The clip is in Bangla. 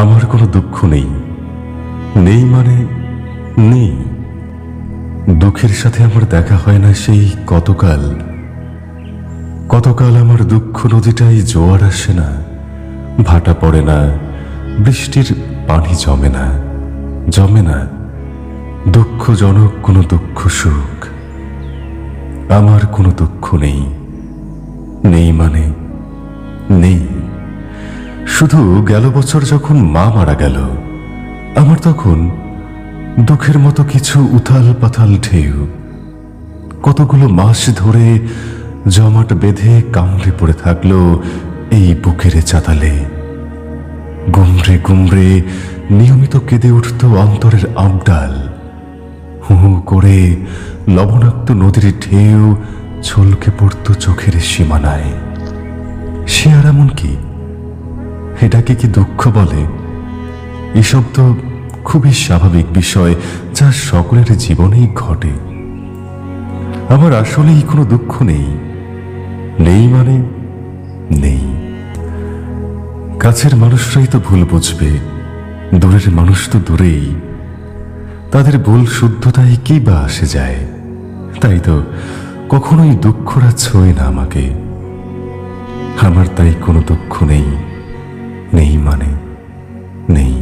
আমার কোনো দুঃখ নেই, নেই মানে নেই। দুঃখের সাথে আমার দেখা হয় না সেই কতকাল। কতকাল আমার দুঃখ নদীটাই জোয়ার আসে না, ভাটা পড়ে না, বৃষ্টির পানি জমে না, জমে না দুঃখজনক কোনো দুঃখ সুখ। আমার কোনো দুঃখ নেই, নেই মানে নেই। শুধু গেল বছর যখন মা মারা গেল, আমার তখন দুঃখের মতো কিছু উথাল পাথাল ঢেউ কতগুলো মাস ধরে জমাট বেঁধে কামড়ে পড়ে থাকলো এই বুকের চাতালে। গুমরে গুমরে নিয়মিত কেঁদে উঠত অন্তরের আবডাল। হু হু করে লবণাক্ত নদীর ঢেউ ছলকে পড়ত চোখের সীমানায়। সে আর এমন কি? এটাকে কি দুঃখ বলে? এসব তো খুবই স্বাভাবিক বিষয়, যা সকলের জীবনেই ঘটে। আমার আসলেই কোনো দুঃখ নেই, নেই মানে নেই। কাছের মানুষরাই তো ভুল বুঝবে, দূরের মানুষ তো দূরেই। তাদের ভুল শুদ্ধতায় কি বা আসে যায়? তাই তো কখনোই দুঃখরা ছোঁয় না আমাকে। আমার তাই কোনো দুঃখ নেই, নেই মানে নেই।